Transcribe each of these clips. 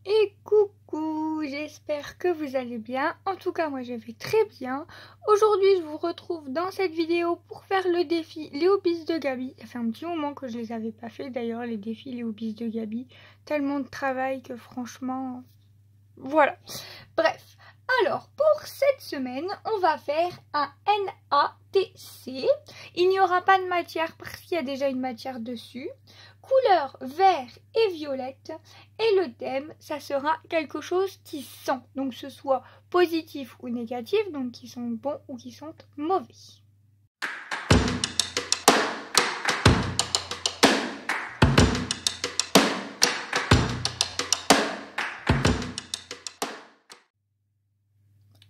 Et coucou, j'espère que vous allez bien. En tout cas, moi je vais très bien. Aujourd'hui, je vous retrouve dans cette vidéo pour faire le défi Léo bis de Gabi. Ça fait un petit moment que je les avais pas fait d'ailleurs, les défis Léo bis de Gabi. Tellement de travail que franchement... Voilà. Bref. Alors, pour cette semaine, on va faire un NATC. Il n'y aura pas de matière parce qu'il y a déjà une matière dessus. Couleur vert et violette. Et le thème, ça sera quelque chose qui sent. Donc, que ce soit positif ou négatif, donc qui sont bons ou qui sont mauvais.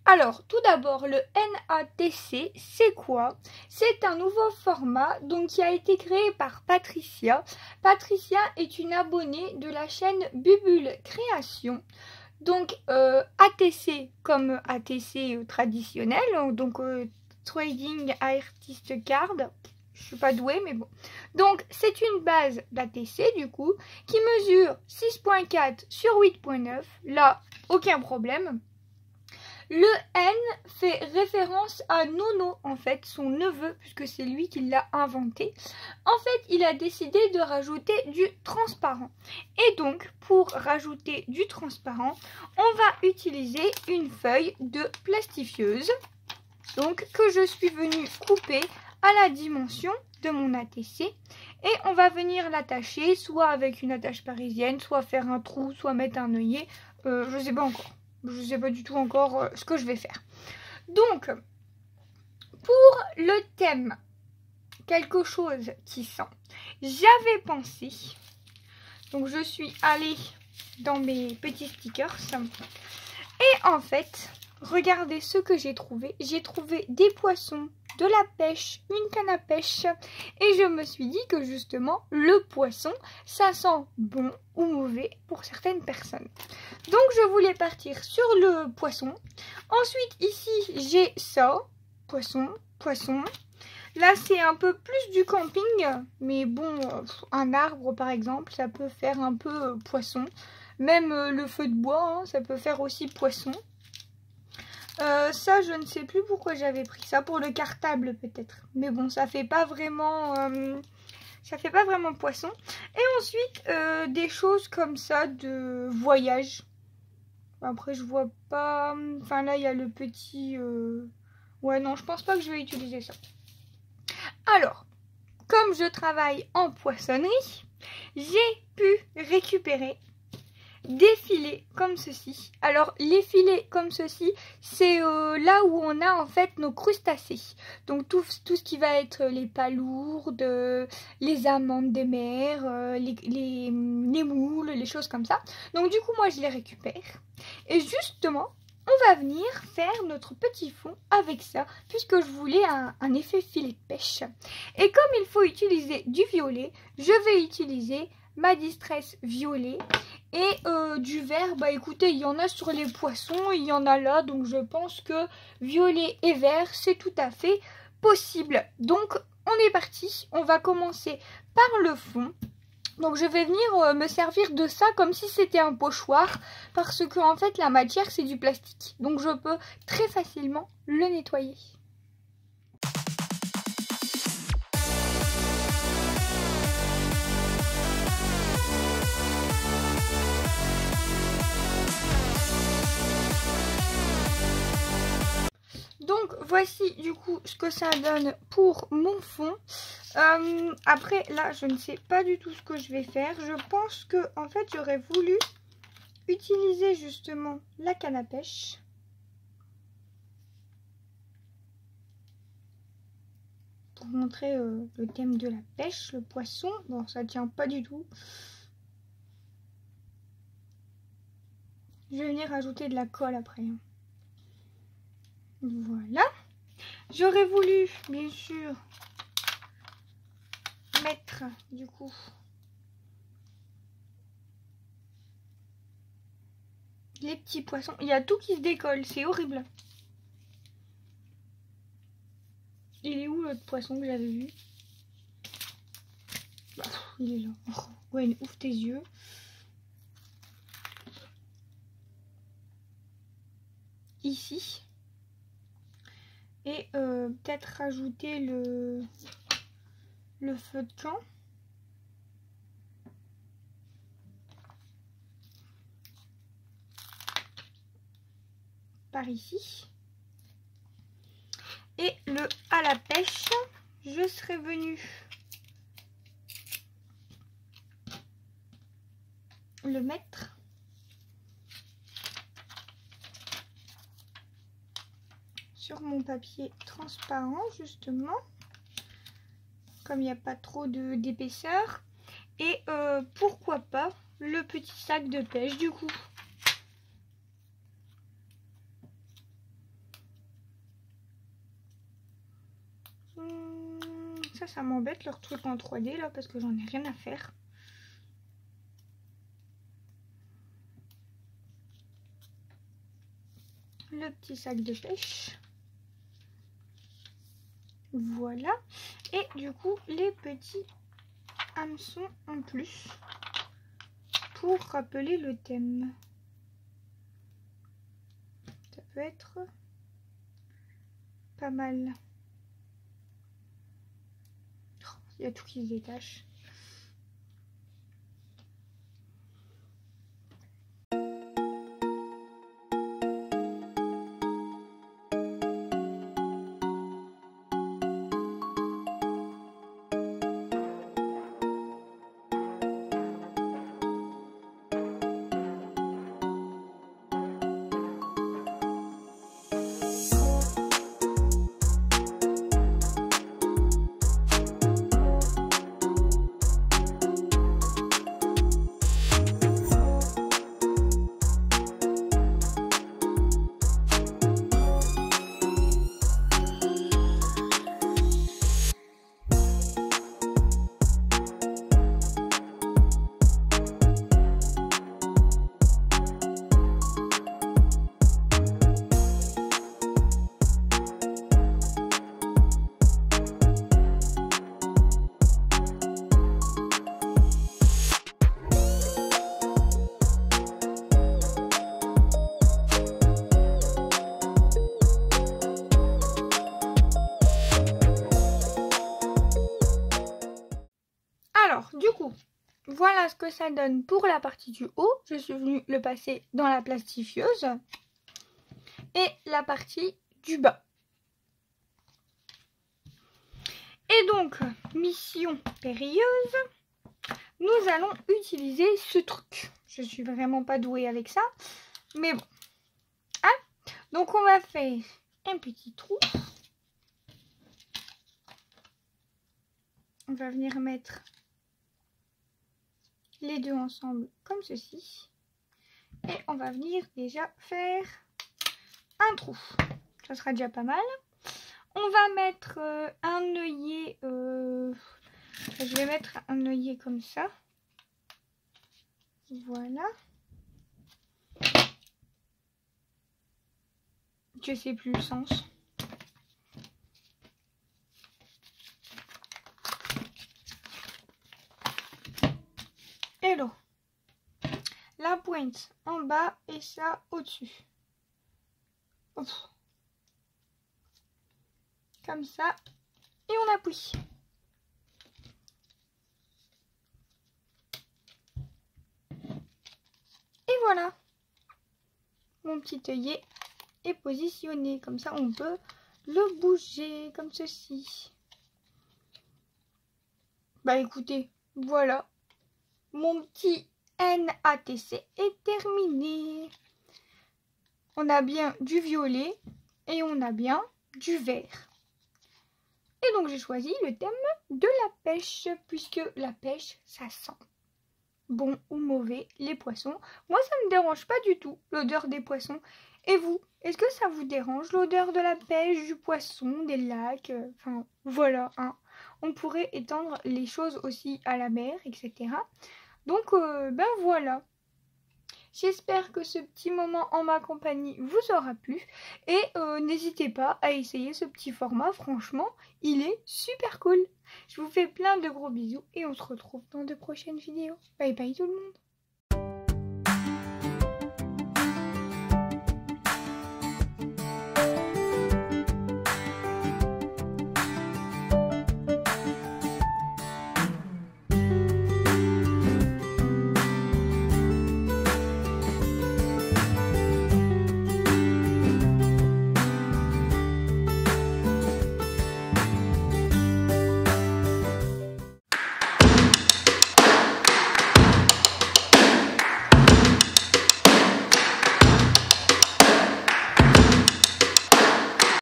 Alors, tout d'abord, le NATC, c'est quoi? C'est un nouveau format donc, qui a été créé par Patricia. Patricia est une abonnée de la chaîne Bubule Création. Donc, ATC comme ATC traditionnel, donc Trading Artist Card. Je suis pas douée, mais bon. Donc, c'est une base d'ATC, du coup, qui mesure 6.4 sur 8.9. Là, aucun problème. Le N fait référence à Nono, en fait, son neveu, puisque c'est lui qui l'a inventé. En fait, il a décidé de rajouter du transparent. Et donc, pour rajouter du transparent, on va utiliser une feuille de plastifieuse, donc que je suis venue couper à la dimension de mon ATC. Et on va venir l'attacher, soit avec une attache parisienne, soit faire un trou, soit mettre un œillet, je sais pas encore. Je ne sais pas du tout encore ce que je vais faire. Donc, pour le thème quelque chose qui sent, j'avais pensé, donc je suis allée dans mes petits stickers, et en fait, regardez ce que j'ai trouvé. J'ai trouvé des poissons, de la pêche, une canne à pêche, et je me suis dit que justement, le poisson, ça sent bon ou mauvais pour certaines personnes. Donc je voulais partir sur le poisson. Ensuite ici j'ai ça, poisson, poisson. Là c'est un peu plus du camping, mais bon, un arbre par exemple, ça peut faire un peu poisson. Même le feu de bois, hein, ça peut faire aussi poisson. Ça je ne sais plus pourquoi j'avais pris ça, pour le cartable peut-être. Mais bon, ça fait pas vraiment... ça fait pas vraiment poisson. Et ensuite, des choses comme ça de voyage. Après, je vois pas... Enfin, là, il y a le petit... Ouais, non, je pense pas que je vais utiliser ça. Alors, comme je travaille en poissonnerie, j'ai pu récupérer des filets comme ceci. Alors, les filets comme ceci, c'est là où on a en fait nos crustacés. Donc, tout ce qui va être les palourdes, les amandes des mers, les moules, les choses comme ça. Donc, du coup, moi, je les récupère. Et justement, on va venir faire notre petit fond avec ça, puisque je voulais un effet filet de pêche. Et comme il faut utiliser du violet, je vais utiliser ma Distress violet. Et du vert, bah écoutez, il y en a sur les poissons, il y en a là, donc je pense que violet et vert, c'est tout à fait possible. Donc, on est parti, on va commencer par le fond. Donc, je vais venir me servir de ça comme si c'était un pochoir, parce que en fait, la matière, c'est du plastique. Donc, je peux très facilement le nettoyer. Donc voici du coup ce que ça donne pour mon fond. Après là je ne sais pas du tout ce que je vais faire. Je pense que en fait j'aurais voulu utiliser justement la canne à pêche. Pour montrer le thème de la pêche, le poisson. Bon ça tient pas du tout. Je vais venir ajouter de la colle après. Voilà. J'aurais voulu, bien sûr, mettre, du coup, les petits poissons. Il y a tout qui se décolle, c'est horrible. Il est où l'autre poisson que j'avais vu? Bah, il est là. Oh, ouais, ouvre tes yeux. ici. Et peut-être rajouter le feu de camp. Par ici. Et le à la pêche, je serais venue le mettre sur mon papier transparent justement, comme il n'y a pas trop d'épaisseur. Et pourquoi pas le petit sac de pêche du coup. Ça m'embête leur truc en 3D là parce que j'en ai rien à faire. Le petit sac de pêche. Voilà. Et du coup les petits hameçons en plus pour rappeler le thème. Ça peut être pas mal. Il y a tout qui se détache. Alors, du coup, voilà ce que ça donne pour la partie du haut. Je suis venue le passer dans la plastifieuse. Et la partie du bas. Et donc, mission périlleuse, nous allons utiliser ce truc. Je suis vraiment pas douée avec ça, mais bon. Hein, donc, on va faire un petit trou. On va venir mettre les deux ensemble comme ceci. Et on va venir déjà faire un trou. Ça sera déjà pas mal. On va mettre un œillet. Je vais mettre un œillet comme ça. Voilà. Je sais plus le sens. Et là, la pointe en bas et ça au-dessus. Comme ça. Et on appuie. Et voilà. Mon petit œillet est positionné. Comme ça, on peut le bouger comme ceci. Bah écoutez, voilà. Mon petit NATC est terminé. On a bien du violet et on a bien du vert. Et donc j'ai choisi le thème de la pêche, puisque la pêche, ça sent bon ou mauvais les poissons. Moi, ça me dérange pas du tout, l'odeur des poissons. Et vous, est-ce que ça vous dérange l'odeur de la pêche, du poisson, des lacs? Enfin, voilà, hein. On pourrait étendre les choses aussi à la mer, etc. Donc, ben voilà. J'espère que ce petit moment en ma compagnie vous aura plu. Et n'hésitez pas à essayer ce petit format. Franchement, il est super cool. Je vous fais plein de gros bisous et on se retrouve dans de prochaines vidéos. Bye bye tout le monde.